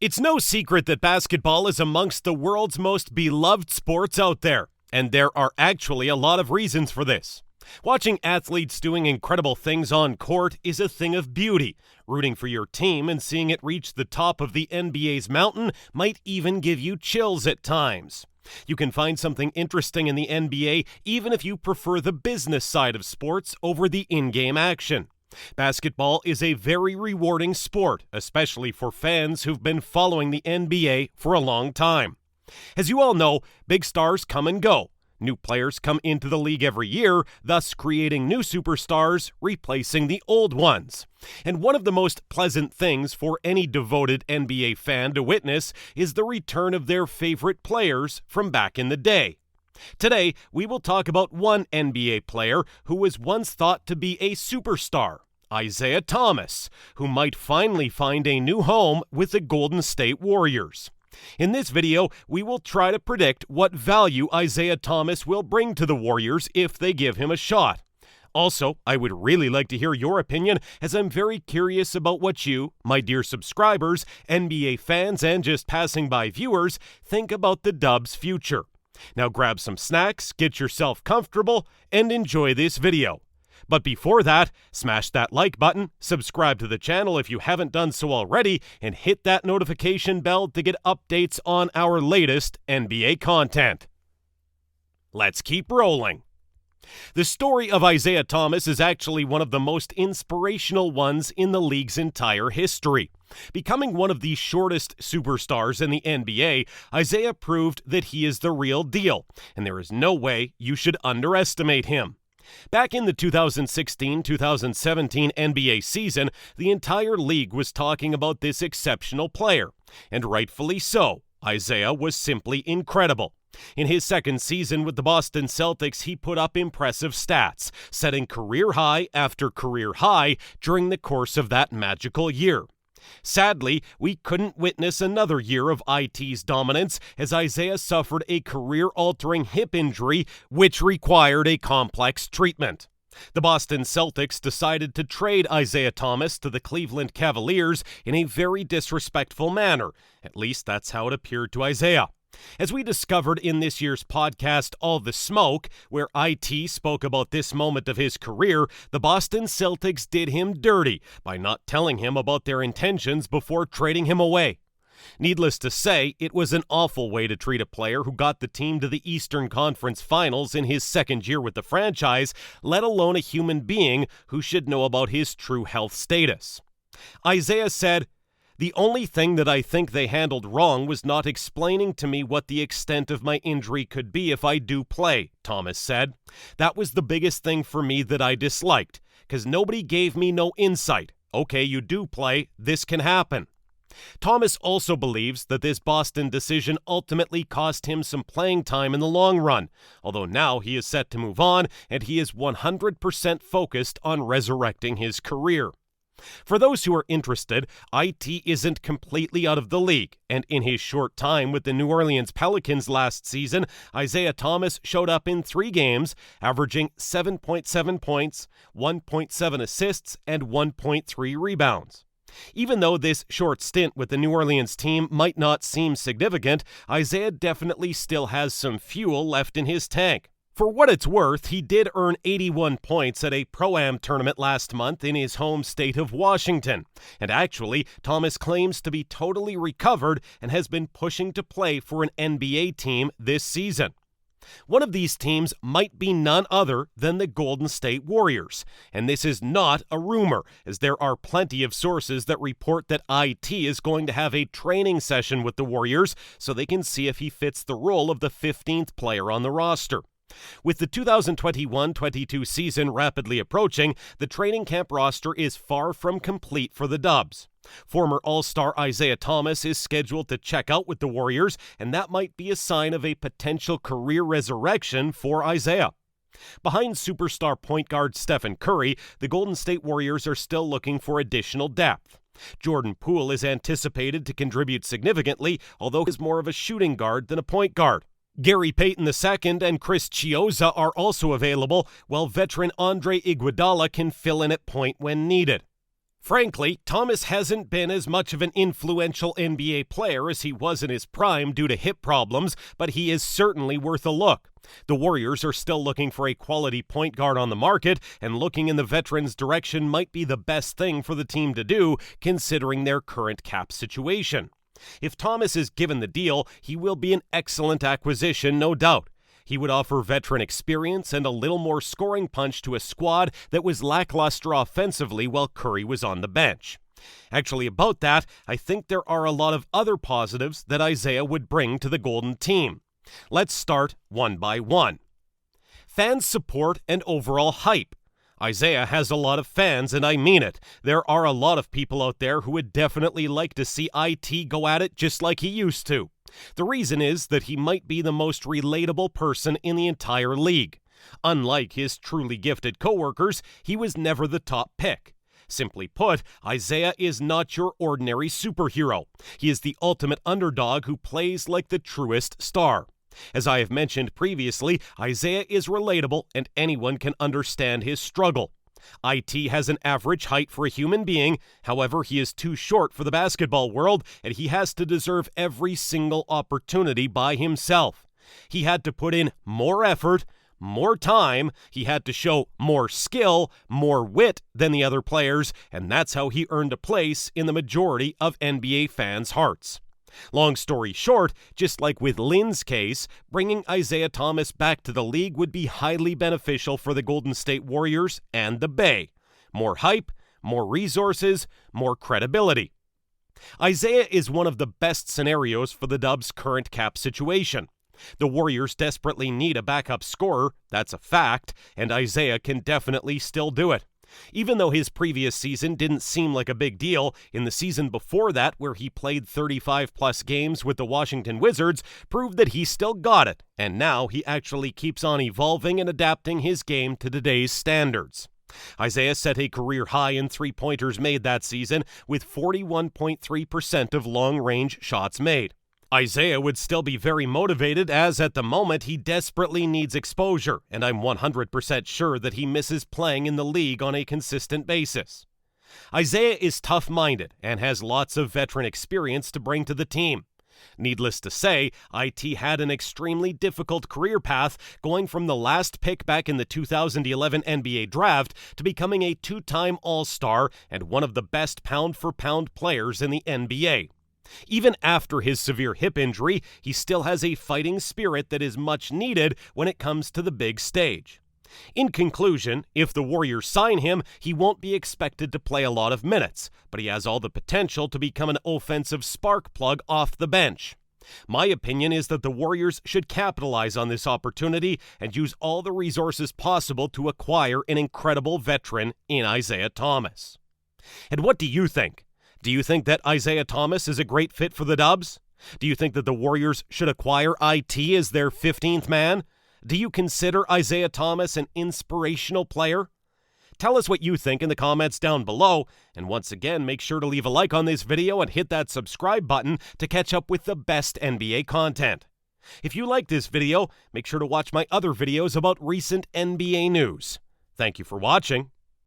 It's no secret that basketball is amongst the world's most beloved sports out there, and there are actually a lot of reasons for this. Watching athletes doing incredible things on court is a thing of beauty. Rooting for your team and seeing it reach the top of the NBA's mountain might even give you chills at times. You can find something interesting in the NBA even if you prefer the business side of sports over the in-game action. Basketball is a very rewarding sport, especially for fans who've been following the NBA for a long time. As you all know, big stars come and go. New players come into the league every year, thus creating new superstars, replacing the old ones. And one of the most pleasant things for any devoted NBA fan to witness is the return of their favorite players from back in the day. Today, we will talk about one NBA player who was once thought to be a superstar, Isaiah Thomas, who might finally find a new home with the Golden State Warriors. In this video, we will try to predict what value Isaiah Thomas will bring to the Warriors if they give him a shot. Also, I would really like to hear your opinion, as I'm very curious about what you, my dear subscribers, NBA fans, and just passing by viewers, think about the Dubs' future. Now grab some snacks, get yourself comfortable, and enjoy this video. But before that, smash that like button, subscribe to the channel if you haven't done so already, and hit that notification bell to get updates on our latest NBA content. Let's keep rolling. The story of Isaiah Thomas is actually one of the most inspirational ones in the league's entire history. Becoming one of the shortest superstars in the NBA, Isaiah proved that he is the real deal, and there is no way you should underestimate him. Back in the 2016-2017 NBA season, the entire league was talking about this exceptional player, and rightfully so. Isaiah was simply incredible. In his second season with the Boston Celtics, he put up impressive stats, setting career high after career high during the course of that magical year. Sadly, we couldn't witness another year of IT's dominance as Isaiah suffered a career-altering hip injury which required a complex treatment. The Boston Celtics decided to trade Isaiah Thomas to the Cleveland Cavaliers in a very disrespectful manner. At least that's how it appeared to Isaiah. As we discovered in this year's podcast, All the Smoke, where IT spoke about this moment of his career, the Boston Celtics did him dirty by not telling him about their intentions before trading him away. Needless to say, it was an awful way to treat a player who got the team to the Eastern Conference Finals in his second year with the franchise, let alone a human being who should know about his true health status. Isaiah said, "The only thing that I think they handled wrong was not explaining to me what the extent of my injury could be if I do play," Thomas said. "That was the biggest thing for me that I disliked, because nobody gave me no insight. Okay, you do play, this can happen." Thomas also believes that this Boston decision ultimately cost him some playing time in the long run, although now he is set to move on and he is 100% focused on resurrecting his career. For those who are interested, IT isn't completely out of the league, and in his short time with the New Orleans Pelicans last season, Isaiah Thomas showed up in 3 games, averaging 7.7 points, 1.7 assists, and 1.3 rebounds. Even though this short stint with the New Orleans team might not seem significant, Isaiah definitely still has some fuel left in his tank. For what it's worth, he did earn 81 points at a Pro-Am tournament last month in his home state of Washington. And actually, Thomas claims to be totally recovered and has been pushing to play for an NBA team this season. One of these teams might be none other than the Golden State Warriors. And this is not a rumor, as there are plenty of sources that report that IT is going to have a training session with the Warriors so they can see if he fits the role of the 15th player on the roster. With the 2021-22 season rapidly approaching, the training camp roster is far from complete for the Dubs. Former All-Star Isaiah Thomas is scheduled to check out with the Warriors, and that might be a sign of a potential career resurrection for Isaiah. Behind superstar point guard Stephen Curry, the Golden State Warriors are still looking for additional depth. Jordan Poole is anticipated to contribute significantly, although he is more of a shooting guard than a point guard. Gary Payton II and Chris Chiozza are also available, while veteran Andre Iguodala can fill in at point when needed. Frankly, Thomas hasn't been as much of an influential NBA player as he was in his prime due to hip problems, but he is certainly worth a look. The Warriors are still looking for a quality point guard on the market, and looking in the veteran's direction might be the best thing for the team to do, considering their current cap situation. If Thomas is given the deal, he will be an excellent acquisition, no doubt. He would offer veteran experience and a little more scoring punch to a squad that was lackluster offensively while Curry was on the bench. Actually, about that, I think there are a lot of other positives that Isaiah would bring to the Golden team. Let's start one by one. Fans' support and overall hype. Isaiah has a lot of fans, and I mean it. There are a lot of people out there who would definitely like to see IT go at it just like he used to. The reason is that he might be the most relatable person in the entire league. Unlike his truly gifted coworkers, he was never the top pick. Simply put, Isaiah is not your ordinary superhero. He is the ultimate underdog who plays like the truest star. As I have mentioned previously, Isaiah is relatable and anyone can understand his struggle. IT has an average height for a human being, however, he is too short for the basketball world and he has to deserve every single opportunity by himself. He had to put in more effort, more time, he had to show more skill, more wit than the other players, and that's how he earned a place in the majority of NBA fans' hearts. Long story short, just like with Lynn's case, bringing Isaiah Thomas back to the league would be highly beneficial for the Golden State Warriors and the Bay. More hype, more resources, more credibility. Isaiah is one of the best scenarios for the Dubs' current cap situation. The Warriors desperately need a backup scorer, that's a fact, and Isaiah can definitely still do it. Even though his previous season didn't seem like a big deal, in the season before that, where he played 35-plus games with the Washington Wizards, proved that he still got it, and now he actually keeps on evolving and adapting his game to today's standards. Isaiah set a career high in three-pointers made that season, with 41.3% of long-range shots made. Isaiah would still be very motivated as at the moment he desperately needs exposure, and I'm 100% sure that he misses playing in the league on a consistent basis. Isaiah is tough-minded and has lots of veteran experience to bring to the team. Needless to say, IT had an extremely difficult career path, going from the last pick back in the 2011 NBA draft to becoming a two-time All-Star and one of the best pound-for-pound players in the NBA. Even after his severe hip injury, he still has a fighting spirit that is much needed when it comes to the big stage. In conclusion, if the Warriors sign him, he won't be expected to play a lot of minutes, but he has all the potential to become an offensive spark plug off the bench. My opinion is that the Warriors should capitalize on this opportunity and use all the resources possible to acquire an incredible veteran in Isaiah Thomas. And what do you think? Do you think that Isaiah Thomas is a great fit for the Dubs? Do you think that the Warriors should acquire IT as their 15th man? Do you consider Isaiah Thomas an inspirational player? Tell us what you think in the comments down below, and once again, make sure to leave a like on this video and hit that subscribe button to catch up with the best NBA content. If you like this video, make sure to watch my other videos about recent NBA news. Thank you for watching.